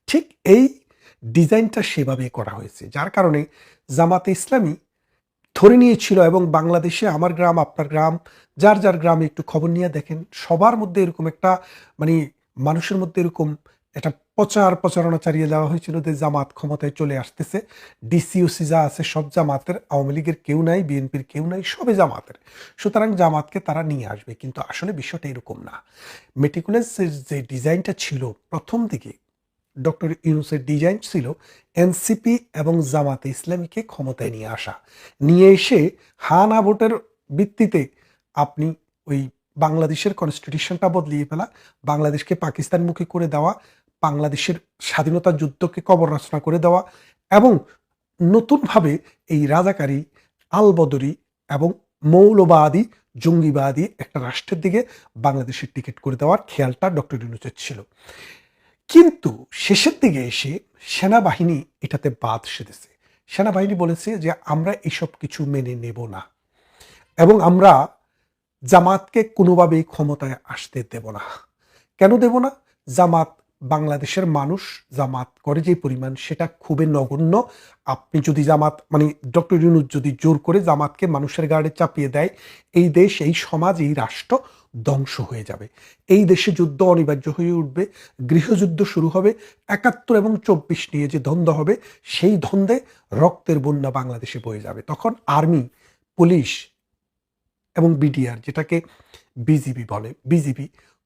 ঠিক এই ডিজাইনটা সেভাবেই করা হয়েছে, যার কারণে জামাতে ইসলামী ধরে নিয়েছিল। এবং বাংলাদেশে আমার গ্রাম আপনার গ্রাম, যার যার গ্রামে একটু খবর নিয়ে দেখেন, সবার মধ্যে এরকম একটা মানে মানুষের মধ্যে এরকম একটা প্রচারণা চালিয়ে দেওয়া হয়েছিল যে জামাত ক্ষমতায় চলে আসতেছে, ডিসিওসি যা আছে সব জামাতের, আওয়ামী লীগের কেউ নাই, বিএনপির কেউ নাই, সবে জামাতের, সুতরাং জামাতকে তারা নিয়ে আসবে। কিন্তু আসলে বিষয়টা এরকম না। মেটিকুলাস যে ডিজাইনটা ছিল প্রথম দিকে, ডক্টর ইউনূসের ডিজাইন ছিল এনসিপি এবং জামাতে ইসলামীকে ক্ষমতায় নিয়ে আসা, নিয়ে এসে হা না ভোটের ভিত্তিতে আপনি ওই বাংলাদেশের কনস্টিটিউশনটা বদলিয়ে ফেলা, বাংলাদেশকে পাকিস্তানমুখী করে দেওয়া, বাংলাদেশের স্বাধীনতা যুদ্ধকে কবর রচনা করে দেওয়া, এবং নতুনভাবে এই রাজাকারী, আলবদরি এবং মৌলবাদী, জঙ্গিবাদী একটা রাষ্ট্রের দিকে বাংলাদেশের টিকিট করে দেওয়ার খেয়ালটা ডক্টর ইউনূসের ছিল। কিন্তু শেষের দিকে এসে সেনাবাহিনী এটাতে বাদ সেধেছে। সেনাবাহিনী বলেছে যে আমরা এসব কিছু মেনে নেব না, এবং আমরা জামাতকে কোনোভাবেই ক্ষমতায় আসতে দেব না। কেন দেব না? জামাত, বাংলাদেশের মানুষ জামাত করে যে পরিমাণ, সেটা খুবই নগণ্য। আপনি যদি জামাত মানে ডক্টর ইউনূস যদি জোর করে জামাতকে মানুষের গাড়ে চাপিয়ে দেয়, এই দেশ, এই সমাজ, এই রাষ্ট্র ধ্বংস হয়ে যাবে। এই দেশে যুদ্ধ অনিবার্য হয়ে উঠবে, গৃহযুদ্ধ শুরু হবে। 71 এবং 24 নিয়ে যে দ্বন্দ্ব হবে, সেই দ্বন্দ্বে রক্তের বন্যা বাংলাদেশে বয়ে যাবে। তখন আর্মি, পুলিশ এবং বিডিআর, যেটাকে বিজিবি বলে, বিজিবি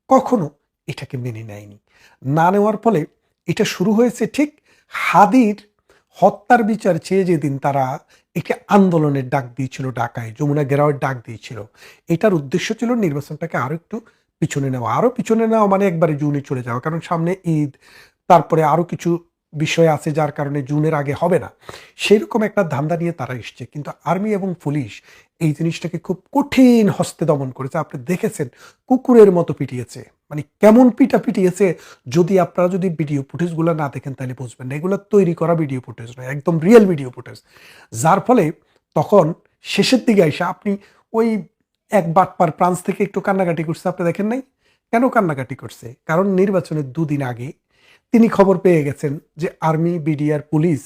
কখনো এটাকে মেনে নেয়নি। না নেওয়ার ফলে এটা শুরু হয়েছে ঠিক হাদির হত্যার বিচার চেয়ে যেদিন তারা একে আন্দোলনের ডাক দিয়েছিল, ঢাকায় যমুনা ঘেরাওয়ের ডাক দিয়েছিল। এটার উদ্দেশ্য ছিল নির্বাচনটাকে আরো একটু পিছনে নেওয়া, আরো পিছনে নেওয়া মানে একবারে জুনে চলে যাওয়া, কারণ সামনে ঈদ, তারপরে আরো কিছু বিষয় আছে যার কারণে জুনের আগে হবে না, সেরকম একটা ধান্দা নিয়ে তারা এসছে। কিন্তু আর্মি এবং পুলিশ এই জিনিসটাকে খুব কঠিন হস্তে দমন করেছে। আপনি দেখেছেন কুকুরের মতো পিটিয়েছে, মানে কেমন পিটিয়েছে, যদি আপনারা যদি ভিডিও ফুটেজগুলো না দেখেন তাহলে বুঝবেন না। এগুলো তৈরি করা ভিডিও ফুটেজ নয়, একদম রিয়েল ভিডিও ফুটেজ। যার ফলে তখন শেষের দিকে এসে আপনি ওই এক বাটপার ফ্রান্স থেকে একটু কান্নাকাটি করছে, আপনি দেখেন নাই? কেন কান্নাকাটি করছে? কারণ নির্বাচনের 2 দিন আগে তিনি খবর পেয়ে গেছেন যে আর্মি, বিডিআর, পুলিশ,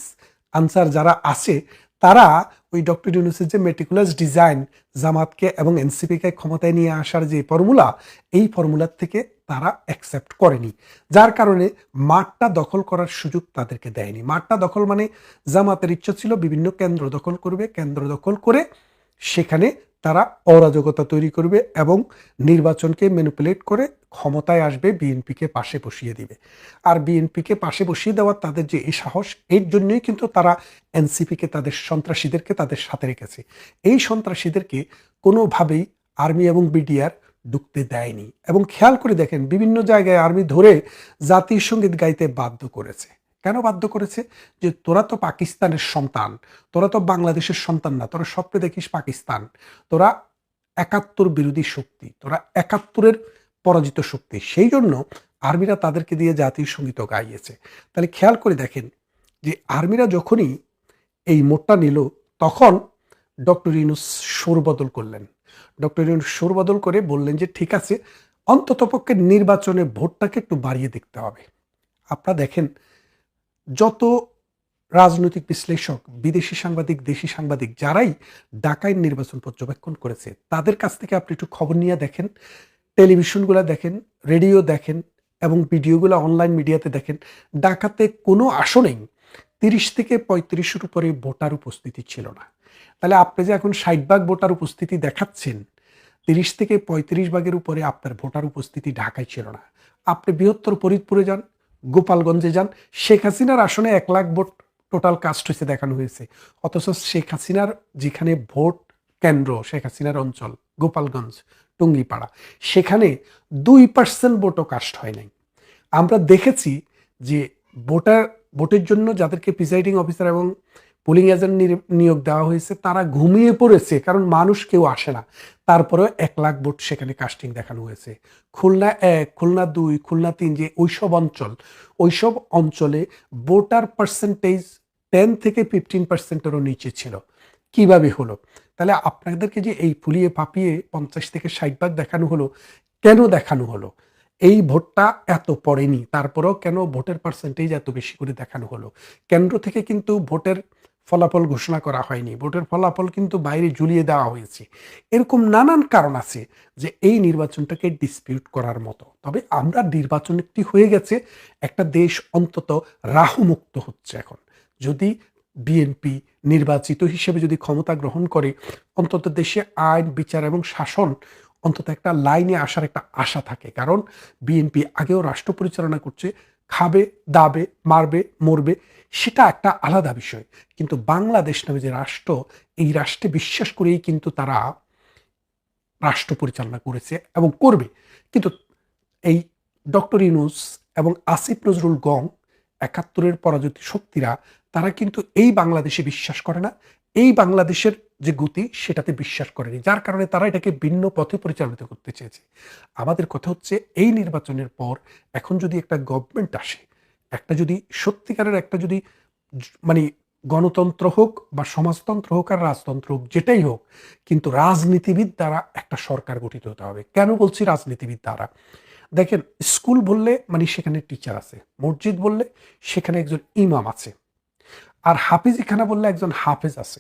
আনসার যারা আছে তারা ওই ডক্টর ইউনূসের যে মেটিকুলাস ডিজাইন, জামাতকে এবং এনসিপিকে ক্ষমতায় নিয়ে আসার যে ফর্মুলা, এই ফর্মুলার থেকে তারা অ্যাকসেপ্ট করেনি। যার কারণে মাঠটা দখল করার সুযোগ তাদেরকে দেয়নি। মাঠটা দখল মানে জামাতের ইচ্ছা ছিল বিভিন্ন কেন্দ্র দখল করবে, কেন্দ্র দখল করে সেখানে তারা অরাজকতা তৈরি করবে এবং নির্বাচনকে ম্যানিপুলেট করে ক্ষমতায় আসবে, বিএনপিকে পাশে বসিয়ে দিবে। আর বিএনপিকে পাশে বসিয়ে দেওয়ার তাদের যে এই সাহস, এর জন্যই কিন্তু তারা এনসিপিকে, তাদের সন্ত্রাসীদেরকে তাদের সাথে রেখেছে। এই সন্ত্রাসীদেরকে কোনোভাবেই আর্মি এবং বিডিআর ঢুকতে দেয়নি। এবং খেয়াল করে দেখেন, বিভিন্ন জায়গায় আর্মি ধরে জাতীয় সঙ্গীত গাইতে বাধ্য করেছে। কেন বাধ্য করেছে? যে তোরা তো পাকিস্তানের সন্তান, তোরা তো বাংলাদেশের সন্তান না, তোরা স্বপ্নে দেখিস পাকিস্তান, তোরা ৭১ বিরোধী শক্তি, তোরা ৭১-এর পরাজিত শক্তি। সেই জন্য আর্মিরা তাদেরকে দিয়ে জাতীয় সঙ্গীত গাইয়েছে। তাহলে খেয়াল করে দেখেন যে আর্মিরা যখনই এই মোটটা নিল, তখন ডক্টর ইউনূস সুর বদল করলেন। ডক্টর ইউনূস সুর বদল করে বললেন যে ঠিক আছে, অন্ততপক্ষে নির্বাচনে ভোটটাকে একটু বাড়িয়ে দেখতে হবে। আপনারা দেখেন, যত রাজনৈতিক বিশ্লেষক, বিদেশি সাংবাদিক, দেশি সাংবাদিক, যারাই ঢাকায় নির্বাচন পর্যবেক্ষণ করেছে, তাদের কাছ থেকে আপনি একটু খবর নিয়ে দেখেন, টেলিভিশনগুলো দেখেন, রেডিও দেখেন এবং ভিডিওগুলো অনলাইন মিডিয়াতে দেখেন, ঢাকাতে কোনো আসনেই ৩০ থেকে ৩৫-এর উপরে ভোটার উপস্থিতি ছিল না। তাহলে আপনি যে এখন ৬০ ভাগ ভোটার উপস্থিতি দেখাচ্ছেন, ৩০ থেকে ৩৫ ভাগের উপরে আপনার ভোটার উপস্থিতি ঢাকায় ছিল না। আপনি বৃহত্তর ফরিদপুরে যান, গোপালগঞ্জে যান, শেখ হাসিনার আসনে ১ লাখ ভোট টোটাল কাস্ট হয়েছে দেখানো হয়েছে। অথচ শেখ হাসিনার যেখানে ভোট কেন্দ্র, শেখ হাসিনার অঞ্চল গোপালগঞ্জ, টুঙ্গিপাড়া, সেখানে ২% ভোটও কাস্ট হয় নাই। আমরা দেখেছি যে ভোটের জন্য যাদেরকে প্রিসাইডিং অফিসার এবং পোলিং এজেন্ট নিয়োগ দেওয়া হয়েছে, তারা ঘুমিয়ে পড়েছে, কারণ মানুষ কেউ আসে না। তারপরেও ১ লাখ ভোট সেখানে কাস্টিং দেখানো হয়েছে। খুলনা ১, খুলনা ২, খুলনা ৩, যে ওইসব অঞ্চলে ভোটার পার্সেন্টেজ 10 থেকে 15%-এরও নিচে ছিল। কিভাবে হলো? তাহলে আপনাদেরকে যে এই ফুলিয়ে ফাঁপিয়ে ৫০ থেকে ৬০ ভাগ দেখানো হলো, কেন দেখানো হলো? এই ভোটটা এত পড়েনি, তারপরেও কেন ভোটের পার্সেন্টেজ এত বেশি করে দেখানো হলো? কেন্দ্র থেকে কিন্তু ভোটের ফলাফল ঘোষণা করা হয়নি, ভোটের ফলাফল কিন্তু বাইরে ঝুলিয়ে দেওয়া হয়েছে। এরকম নানান কারণ আছে যে এই নির্বাচনটাকে ডিসপিউট করার মতো। তবে আমরা নির্বাচন একটি হয়ে গেছে, একটা দেশ অন্তত রাহুমুক্ত হচ্ছে এখন। যদি বিএনপি নির্বাচিত হিসেবে যদি ক্ষমতা গ্রহণ করে, অন্তত দেশে আইন, বিচার এবং শাসন অন্তত একটা লাইনে আসার একটা আশা থাকে। কারণ বিএনপি আগেও রাষ্ট্র পরিচালনা করছে, খাবে, দাবে, মারবে, মরবে, সেটা একটা আলাদা বিষয়। কিন্তু বাংলাদেশ নামে যে রাষ্ট্র, এই রাষ্ট্রে বিশ্বাস করেই কিন্তু তারা রাষ্ট্র পরিচালনা করেছে এবং করবে। কিন্তু এই ডক্টর ইউনূস এবং আসিফ নজরুল গং, ৭১-এর পরাজিত শক্তিরা, তারা কিন্তু এই বাংলাদেশে বিশ্বাস করে না, এই বাংলাদেশের যে গতি সেটাতে বিশ্বাস করেনি। যার কারণে তারা এটাকে ভিন্ন পথে পরিচালিত করতে চেয়েছে। আমাদের কথা হচ্ছে, এই নির্বাচনের পর এখন যদি একটা গভর্নমেন্ট আসে, একটা যদি সত্যিকারের একটা যদি মানে গণতন্ত্র হোক বা সমাজতন্ত্র হোক আর রাজতন্ত্র হোক, যেটাই হোক, কিন্তু রাজনীতিবিদ দ্বারা একটা সরকার গঠিত হতে হবে। কেন বলছি রাজনীতিবিদ দ্বারা? দেখেন, স্কুল বললে মানে সেখানে টিচার আছে, মসজিদ বললে সেখানে একজন ইমাম আছে, আর হাফিজিখানা বললে একজন হাফেজ আছে।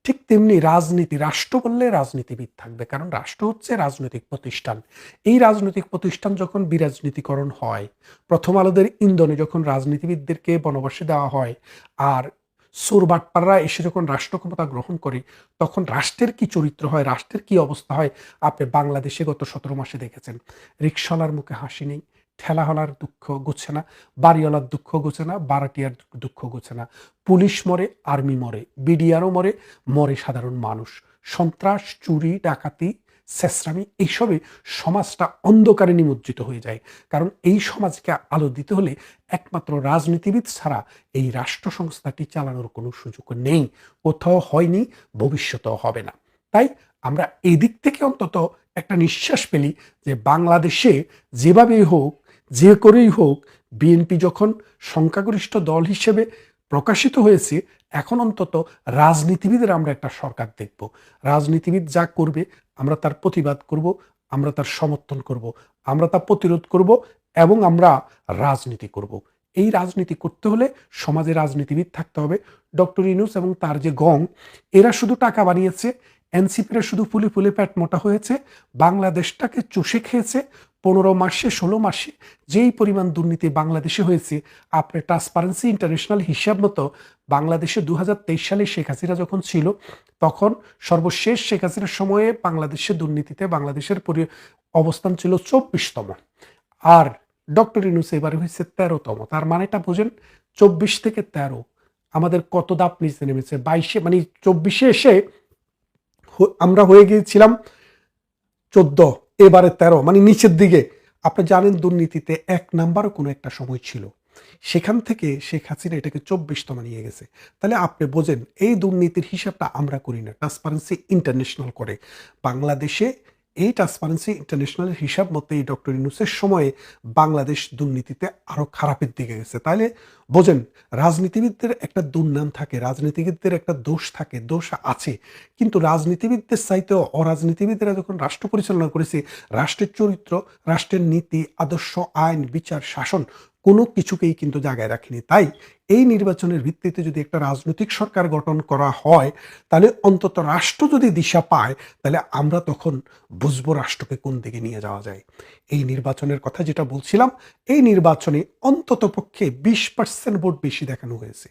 ঠিক তেমনি রাজনীতি, রাষ্ট্র বললে রাজনীতিবিদ থাকবে, কারণ রাষ্ট্র হচ্ছে রাজনৈতিক প্রতিষ্ঠান। এই রাজনৈতিক প্রতিষ্ঠান যখন বিরাজনীতিকরণ হয়, প্রথম আলোদের ইন্ধনে যখন রাজনীতিবিদদেরকে বনবাসে দেওয়া হয়, আর চোর বাটপাররা এসে যখন রাষ্ট্র ক্ষমতা গ্রহণ করে, তখন রাষ্ট্রের কি চরিত্র হয়, রাষ্ট্রের কি অবস্থা হয়, আপনি বাংলাদেশে গত ১৭ মাসে দেখেছেন। রিকশাওয়ালার মুখে হাসি নেই, ঠেলাওয়ালার দুঃখ গোছে না, বাড়িওয়ালার দুঃখ গোছে না, বারাটিয়ার দুঃখ গোছে না। পুলিশ মরে, আর্মি মরে, বিডিআরও মরে, মরে সাধারণ মানুষ। সন্ত্রাস, চুরি, ডাকাতি, ছেঁচড়ামি, এইসবে সমাজটা অন্ধকারে নিমজ্জিত হয়ে যায়। কারণ এই সমাজকে আলো দিতে হলে একমাত্র রাজনীতিবিদ ছাড়া এই রাষ্ট্র সংস্থাটি চালানোর কোনো সুযোগ নেই, কোথাও হয়নি, ভবিষ্যতেও হবে না। তাই আমরা এই দিক থেকে অন্তত একটা নিঃশ্বাস পেলি যে বাংলাদেশে যেভাবেই হোক, যে করেই হোক, বিএনপি যখন সংখ্যাগরিষ্ঠ দল হিসেবে প্রকাশিত হয়েছে, এখন অন্তত রাজনীতিবিদের আমরা একটা সরকার দেখব। রাজনীতিবিদ যা করবে আমরা তার প্রতিবাদ করব, আমরা তার সমর্থন করব, আমরা তা প্রতিরোধ করব এবং আমরা রাজনীতি করব। এই রাজনীতি করতে হলে সমাজে রাজনীতিবিদ থাকতে হবে। ডক্টর ইউনূস এবং তার যে গং, এরা শুধু টাকা বানিয়েছে, এনসিপিরা শুধু ফুলে ফুলে পেট মোটা হয়েছে, বাংলাদেশটাকে চষে খেয়েছে। 15 মাসে 16 মাসে যেই পরিমাণ দুর্নীতি বাংলাদেশে হয়েছে, আপনি ট্রান্সপারেন্সি ইন্টারন্যাশনাল হিসাব মতো বাংলাদেশে 2023 সালে শেখ হাসিনা যখন ছিল, তখন সর্বশেষ শেখ হাসিনার সময়ে বাংলাদেশের দুর্নীতিতে বাংলাদেশের অবস্থান ছিল 24তম, আর ডক্টর ইউনূস এবারে হয়েছে 13তম। তার মানেটা বোঝেন, 24 থেকে 13 আমাদের কত ধাপ নিচে নেমেছে। 22-এ মানে 24-এ এসে আমরা হয়ে গিয়েছিলাম 14, এবারে 13, মানে নিচের দিকে। আপনি জানেন দুর্নীতিতে 1 নাম্বারও কোনো একটা সময় ছিল, সেখান থেকে শেখ হাসিনা এটাকে 24তম নিয়ে গেছে। তাহলে আপনি বোঝেন এই দুর্নীতির হিসাবটা আমরা করি না, ট্রান্সপারেন্সি ইন্টারন্যাশনাল করে। বাংলাদেশে এই ট্রান্সপারেন্সি ইন্টারন্যাশনালের হিসাব মতো এই ডক্টর ইউনূসের সময়ে বাংলাদেশ দুর্নীতিতে আরো খারাপের দিকে গেছে। তাহলে বোঝেন, রাজনীতিবিদদের একটা দুর্নাম থাকে, রাজনীতিবিদদের একটা দোষ থাকে, দোষ আছে, কিন্তু রাজনীতিবিদদের চাইতে অরাজনীতিবিদরা যখন রাষ্ট্র পরিচালনা করেছে, রাষ্ট্রের চরিত্র, রাষ্ট্রের নীতি, আদর্শ, আইন, বিচার, শাসন কোনো কিছুকেই কিন্তু জায়গায় রাখেনি। তাই এই নির্বাচনের ভিত্তিতে যদি একটা রাজনৈতিক সরকার গঠন করা হয়, তাহলে অন্তত রাষ্ট্র যদি দিশা পায়, তাহলে আমরা তখন বুঝবো রাষ্ট্রকে কোন দিকে নিয়ে যাওয়া যায়। এই নির্বাচনের কথা যেটা বলছিলাম, এই নির্বাচনে অন্তত পক্ষে 20% ভোট বেশি দেখানো হয়েছে।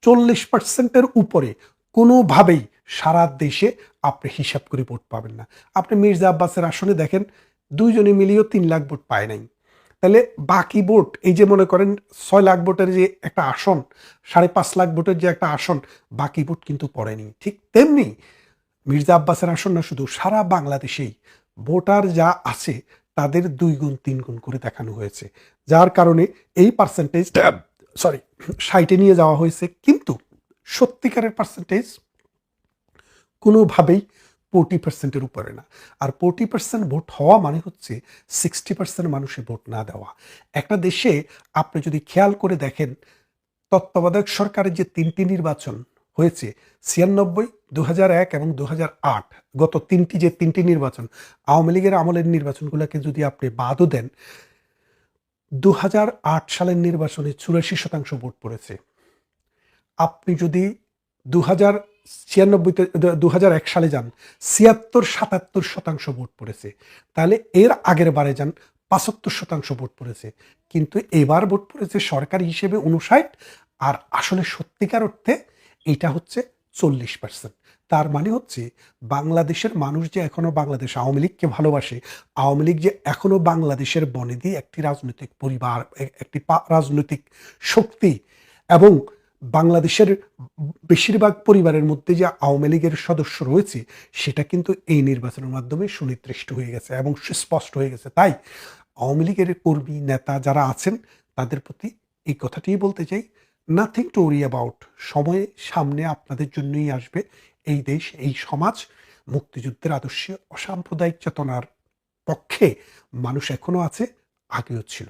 40%-এর উপরে কোনোভাবেই সারা দেশে আপনি হিসাব করে ভোট পাবেন না। আপনি মির্জা আব্বাসের আসনে দেখেন, 2 জনে মিলিয়েও 3 লাখ ভোট পায় নাই। তাহলে বাকি ভোট, এই যে মনে করেন 6 লাখ ভোটের যে একটা আসন, 5.5 লাখ ভোটের যে একটা আসন, বাকি ভোট কিন্তু পড়েনি। ঠিক তেমনি মির্জা আব্বাসের আসন না, শুধু সারা বাংলাদেশেই ভোটার যা আছে তাদের 2 গুণ 3 গুণ করে দেখানো হয়েছে, যার কারণে এই পার্সেন্টেজটা 60-এ নিয়ে যাওয়া হয়েছে। কিন্তু সত্যিকারের পার্সেন্টেজ কোনোভাবেই 40%-এর উপরে না। আর 40% ভোট হওয়া মানে হচ্ছে 60% মানুষের ভোট না দেওয়া। একটা দেশে আপনি যদি খেয়াল করে দেখেন, তত্ত্বাবধায়ক সরকারের যে 3টি নির্বাচন হয়েছে, 96, 2001 এবং 2008, গত 3টি নির্বাচন, আওয়ামী লীগের আমলের নির্বাচনগুলোকে যদি আপনি বাদও দেন, 2008 সালের নির্বাচনে 84% ভোট পড়েছে। আপনি যদি 2001 সালে যান, 76-77% ভোট পড়েছে। তাহলে এর আগের বারে যান, 75% ভোট পড়েছে। কিন্তু এবার ভোট পড়েছে সরকারি হিসেবে 59, আর আসলে সত্যিকার অর্থে এটা হচ্ছে 40%। তার মানে হচ্ছে বাংলাদেশের মানুষ যে এখনো বাংলাদেশ আওয়ামী লীগকে ভালোবাসে, আওয়ামী লীগ যে এখনো বাংলাদেশের বনেদি একটি রাজনৈতিক পরিবার, একটি রাজনৈতিক শক্তি, এবং বাংলাদেশের বেশিরভাগ পরিবারের মধ্যে যে আওয়ামী লীগের সদস্য রয়েছে, সেটা কিন্তু এই নির্বাচনের মাধ্যমে সুনির্দিষ্ট হয়ে গেছে এবং সুস্পষ্ট হয়ে গেছে। তাই আওয়ামী লীগের কর্মী নেতা যারা আছেন, তাদের প্রতি এই কথাটিই বলতে চাই, নাথিং টু ওরি অ্যাবাউট। সময় সামনে আপনাদের জন্যই আসবে। এই দেশ, এই সমাজ মুক্তিযুদ্ধের আদর্শে, অসাম্প্রদায়িক চেতনার পক্ষে মানুষ এখনো আছে, আগেও ছিল।